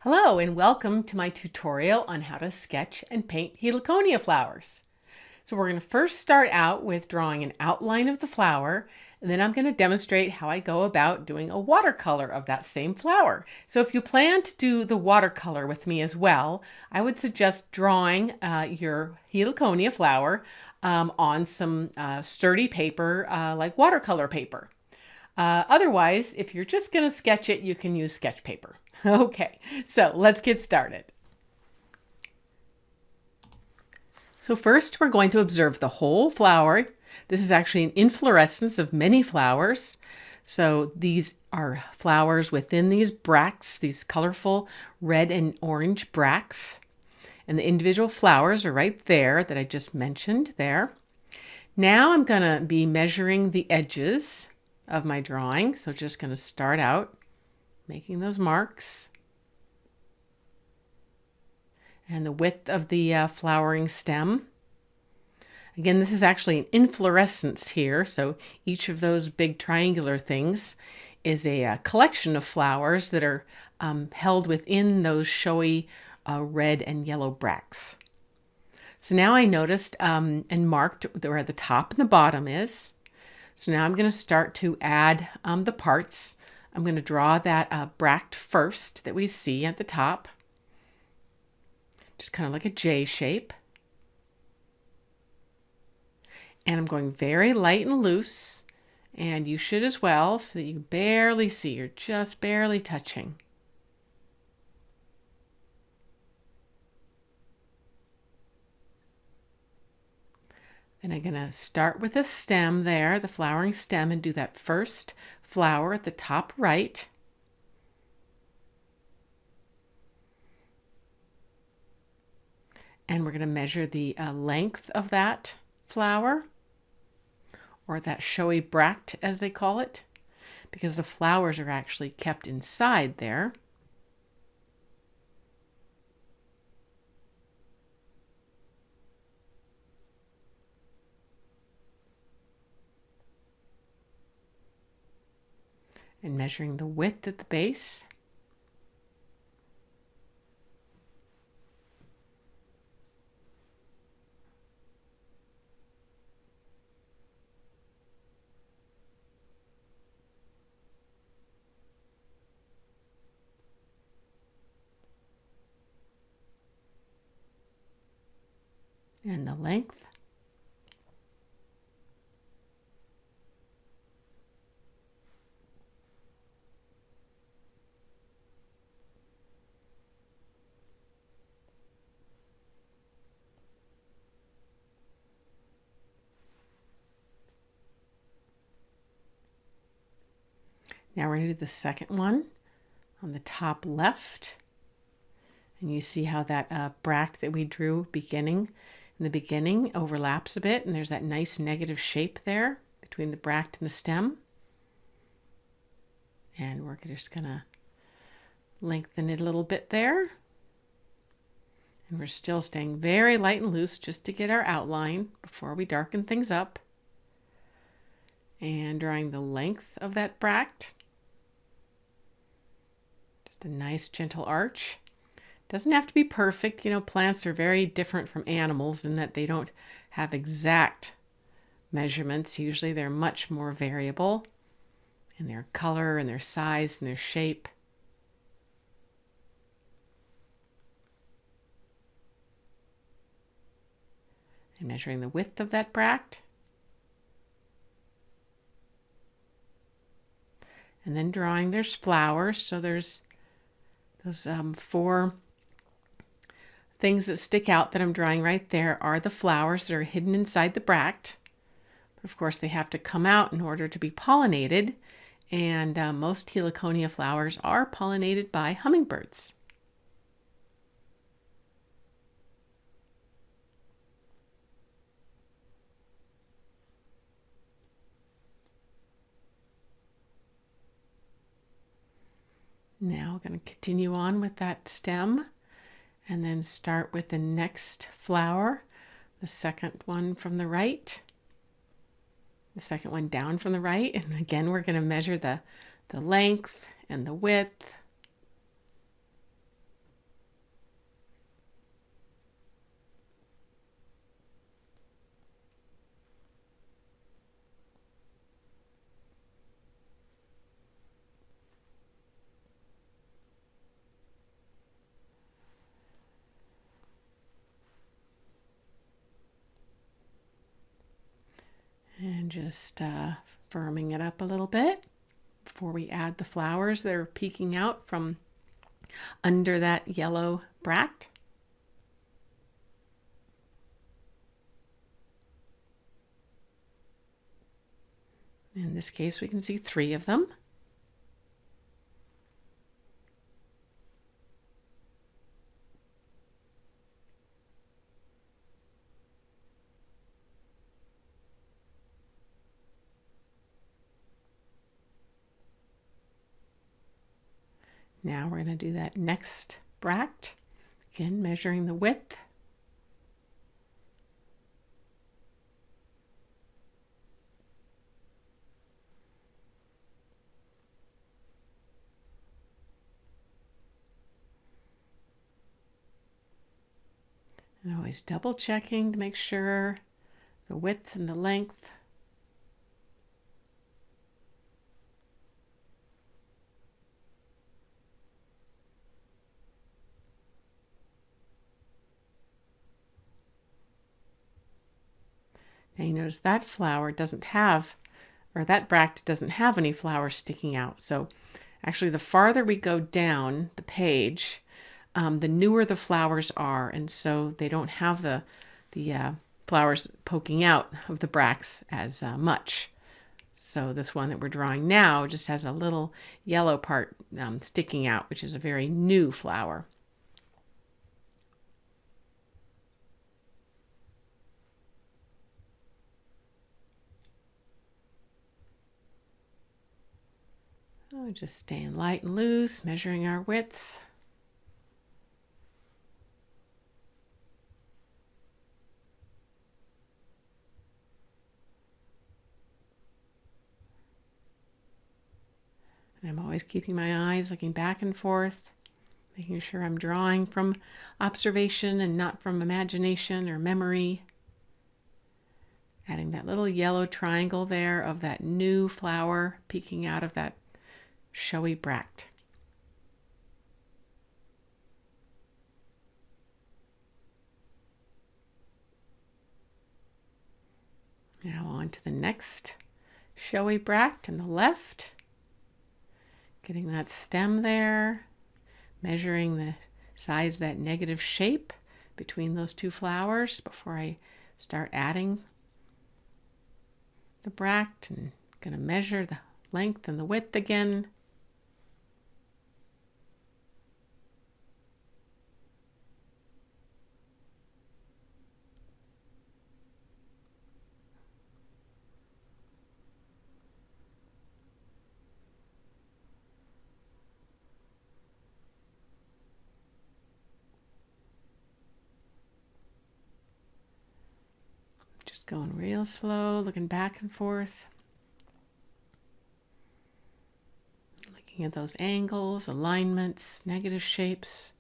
Hello and welcome to my tutorial on how to sketch and paint Heliconia flowers. So we're going to first start out with drawing an outline of the flower, and then I'm going to demonstrate how I go about doing a watercolor of that same flower. So if you plan to do the watercolor with me as well, I would suggest drawing your Heliconia flower on some sturdy paper like watercolor paper. Otherwise, if you're just going to sketch it, you can use sketch paper. Okay, so let's get started. So first we're going to observe the whole flower. This is actually an inflorescence of many flowers. So these are flowers within these bracts, these colorful red and orange bracts. And the individual flowers are right there that I just mentioned there. Now I'm going to be measuring the edges of my drawing. So just going to start out making those marks. And the width of the flowering stem. Again, this is actually an inflorescence here, so each of those big triangular things is a collection of flowers that are held within those showy red and yellow bracts. So now I noticed and marked where the top and the bottom is. So now I'm going to start to add the parts. I'm going to draw that bract first that we see at the top. Just kind of like a J shape. And I'm going very light and loose, and you should as well, so that you barely see, you're just barely touching. Then I'm going to start with the stem there, the flowering stem, and do that first flower at the top right. And we're going to measure the length of that flower, or that showy bract as they call it, because the flowers are actually kept inside there. And measuring the width at the base. And the length. Now we're going to do the second one on the top left. And you see how that bract that we drew in the beginning overlaps a bit, and there's that nice negative shape there between the bract and the stem. And we're just going to lengthen it a little bit there. And we're still staying very light and loose just to get our outline before we darken things up. And drawing the length of that bract. Just a nice gentle arch. Doesn't have to be perfect. You know, plants are very different from animals in that they don't have exact measurements. Usually they're much more variable in their color and their size and their shape. And measuring the width of that bract. And then drawing, there's flowers. So there's those 4 things that stick out that I'm drawing right there are the flowers that are hidden inside the bract. But of course, they have to come out in order to be pollinated. And most Heliconia flowers are pollinated by hummingbirds. Now we're going to continue on with that stem and then start with the next flower, the second one from the right, the second one down from the right. And again, we're going to measure the length and the width just firming it up a little bit before we add the flowers that are peeking out from under that yellow bract. In this case, we can see 3 of them. Now we're going to do that next bract, again measuring the width. And always double checking to make sure the width and the length. Now you notice that flower doesn't have, or that bract doesn't have any flowers sticking out. So actually the farther we go down the page, the newer the flowers are, and so they don't have the flowers poking out of the bracts as much. So this one that we're drawing now just has a little yellow part sticking out, which is a very new flower. Oh, just staying light and loose, measuring our widths. And I'm always keeping my eyes looking back and forth, making sure I'm drawing from observation and not from imagination or memory. Adding that little yellow triangle there of that new flower peeking out of that showy bract. Now on to the next showy bract on the left. Getting that stem there, measuring the size of that negative shape between those 2 flowers before I start adding the bract, and going to measure the length and the width again. Just going real slow, looking back and forth. Looking at those angles, alignments, negative shapes.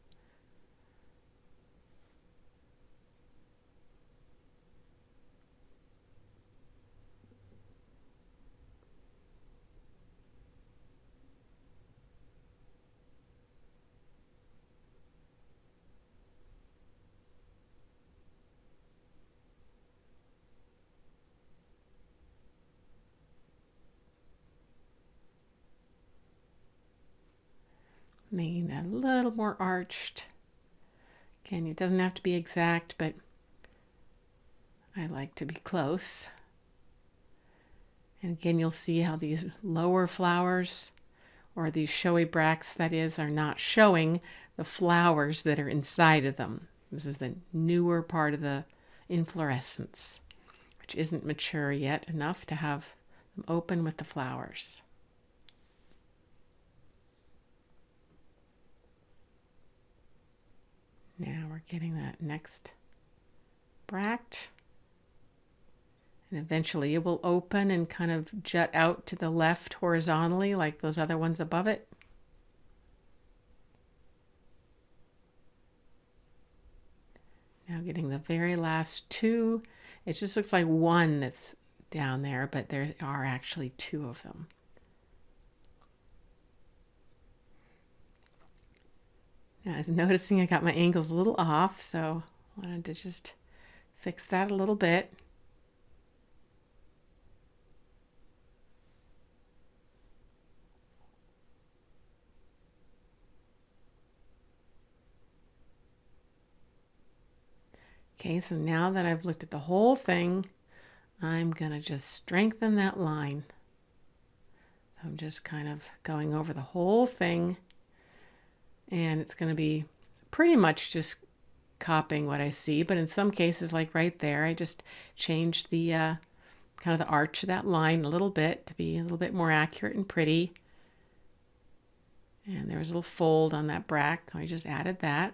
Making that a little more arched. Again, it doesn't have to be exact, but I like to be close. And again, you'll see how these lower flowers, or these showy bracts that is, are not showing the flowers that are inside of them. This is the newer part of the inflorescence, which isn't mature yet enough to have them open with the flowers. Now we're getting that next bract. And eventually it will open and kind of jut out to the left horizontally like those other ones above it. Now getting the very last 2. It just looks like one that's down there, but there are actually 2 of them. Now I was noticing I got my angles a little off, so I wanted to just fix that a little bit. Okay, so now that I've looked at the whole thing, I'm gonna just strengthen that line. I'm just kind of going over the whole thing, and it's going to be pretty much just copying what I see, but in some cases, like right there, I just changed the kind of the arch of that line a little bit to be a little bit more accurate and pretty. And there was a little fold on that brack, so I just added that.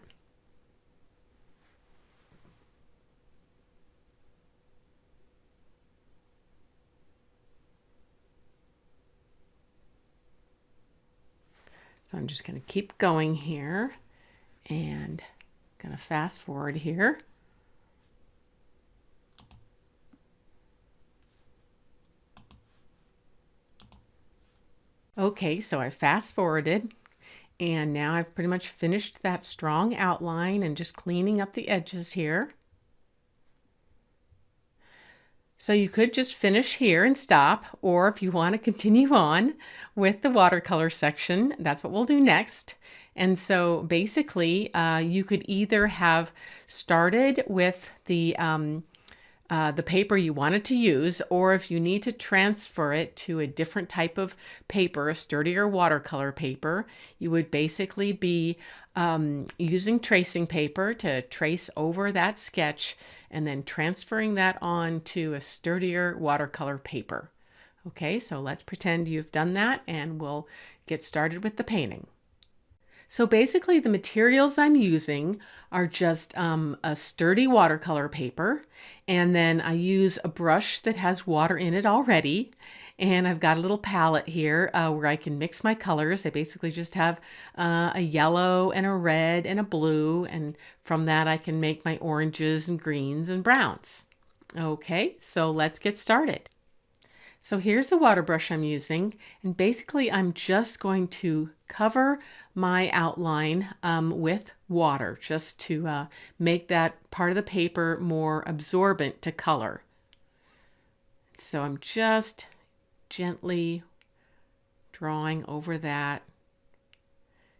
So I'm just going to keep going here and going to fast forward here. Okay, so I fast forwarded and now I've pretty much finished that strong outline and just cleaning up the edges here. So you could just finish here and stop, or if you want to continue on with the watercolor section, that's what we'll do next. And so basically, you could either have started with the paper you wanted to use, or if you need to transfer it to a different type of paper, a sturdier watercolor paper, you would basically be using tracing paper to trace over that sketch and then transferring that on to a sturdier watercolor paper. Okay, so let's pretend you've done that and we'll get started with the painting. So basically the materials I'm using are just a sturdy watercolor paper, and then I use a brush that has water in it already, and I've got a little palette here where I can mix my colors. I basically just have a yellow and a red and a blue, and from that I can make my oranges and greens and browns. Okay, so let's get started. So here's the water brush I'm using, and basically I'm just going to cover my outline with water just to make that part of the paper more absorbent to color. So I'm just gently drawing over that,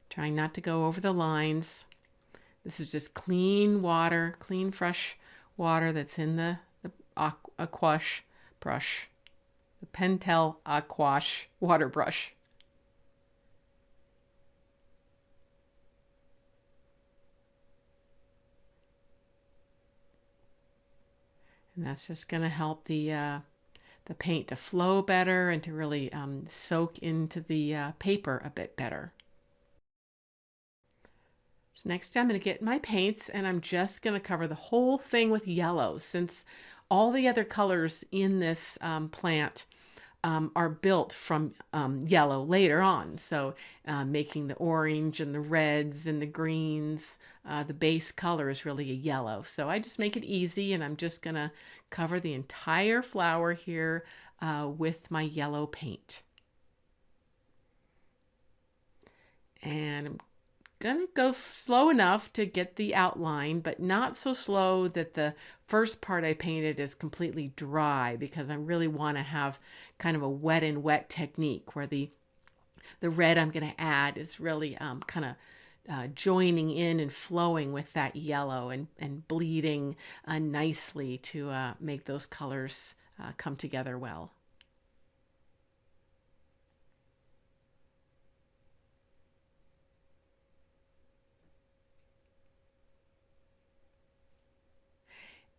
trying not to go over the lines. This is just clean water, clean fresh water that's in the aquash brush. The Pentel Aquash water brush. And that's just going to help the paint to flow better and to really soak into the paper a bit better. So next I'm going to get my paints, and I'm just going to cover the whole thing with yellow, since all the other colors in this plant are built from yellow later on. So making the orange and the reds and the greens, the base color is really a yellow. So I just make it easy, and I'm just going to cover the entire flower here with my yellow paint. And I'm gonna go slow enough to get the outline, but not so slow that the first part I painted is completely dry, because I really want to have kind of a wet and wet technique where the red I'm going to add is really kind of joining in and flowing with that yellow and bleeding nicely to make those colors come together well.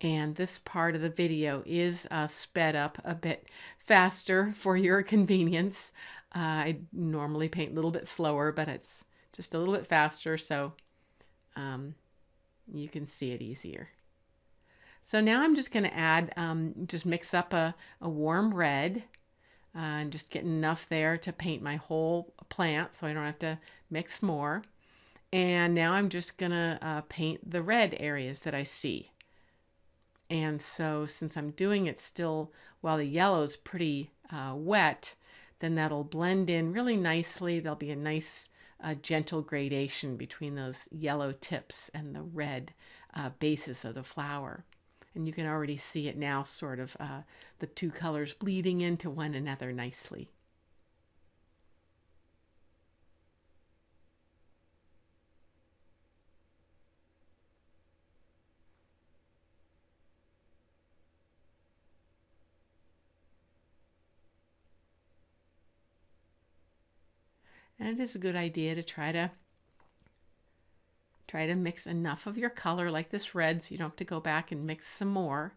And this part of the video is sped up a bit faster for your convenience. I normally paint a little bit slower, but it's just a little bit faster, so you can see it easier. So now I'm just going to add, just mix up a warm red and just get enough there to paint my whole plant so I don't have to mix more. And now I'm just going to paint the red areas that I see. And so since I'm doing it still while the yellow is pretty wet, then that'll blend in really nicely. There'll be a nice gentle gradation between those yellow tips and the red basis of the flower. And you can already see it now, sort of the two colors bleeding into one another nicely. And it is a good idea to try to mix enough of your color like this red so you don't have to go back and mix some more.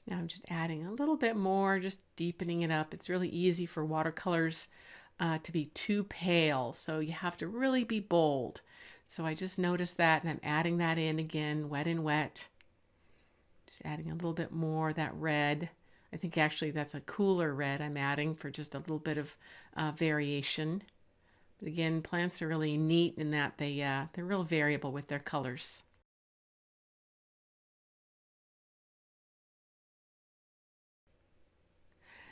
Now I'm just adding a little bit more, just deepening it up. It's really easy for watercolors to be too pale, so you have to really be bold. So I just noticed that, and I'm adding that in again, wet and wet. Just adding a little bit more of that red. I think actually that's a cooler red I'm adding for just a little bit of variation. But again, plants are really neat in that they're real variable with their colors.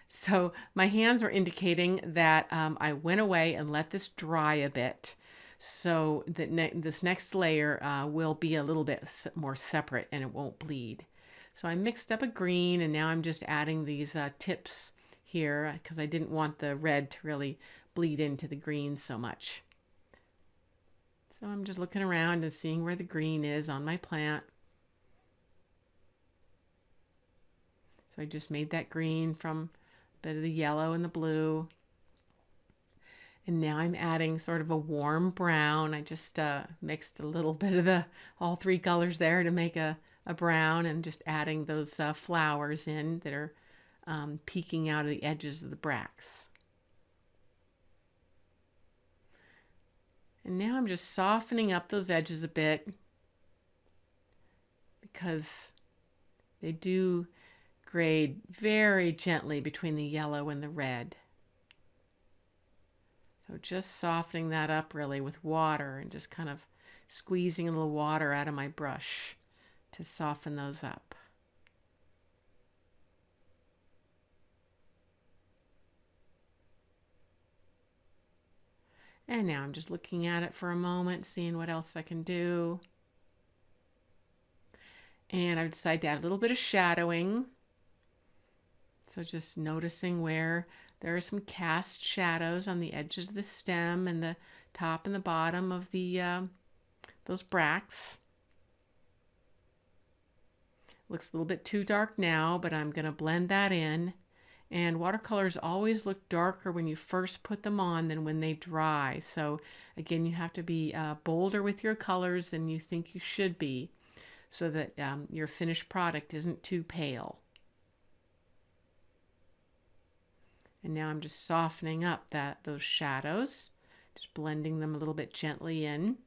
So my hands were indicating that I went away and let this dry a bit, so that this next layer will be a little bit more separate and it won't bleed. So I mixed up a green, and now I'm just adding these tips here because I didn't want the red to really bleed into the green so much. So I'm just looking around and seeing where the green is on my plant. So I just made that green from a bit of the yellow and the blue. And now I'm adding sort of a warm brown. I just mixed a little bit of all three colors there to make a brown, and just adding those flowers in that are peeking out of the edges of the bracts. And now I'm just softening up those edges a bit because they do grade very gently between the yellow and the red. So just softening that up really with water, and just kind of squeezing a little water out of my brush to soften those up. And now I'm just looking at it for a moment, seeing what else I can do. And I've decided to add a little bit of shadowing. So just noticing where there are some cast shadows on the edges of the stem and the top and the bottom of the those bracts. Looks a little bit too dark now, but I'm going to blend that in. And watercolors always look darker when you first put them on than when they dry. So again, you have to be bolder with your colors than you think you should be, so that your finished product isn't too pale. And now I'm just softening up those shadows, just blending them a little bit gently in.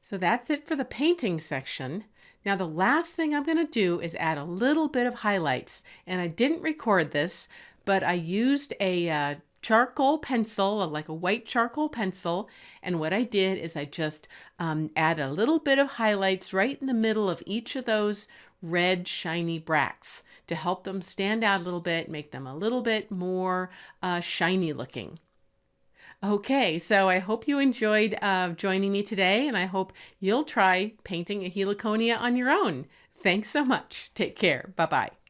So that's it for the painting section. Now the last thing I'm going to do is add a little bit of highlights. And I didn't record this, but I used a charcoal pencil, like a white charcoal pencil. And what I did is I just add a little bit of highlights right in the middle of each of those red shiny bracts to help them stand out a little bit, make them a little bit more shiny looking. Okay, so I hope you enjoyed joining me today, and I hope you'll try painting a heliconia on your own. Thanks so much. Take care. Bye-bye.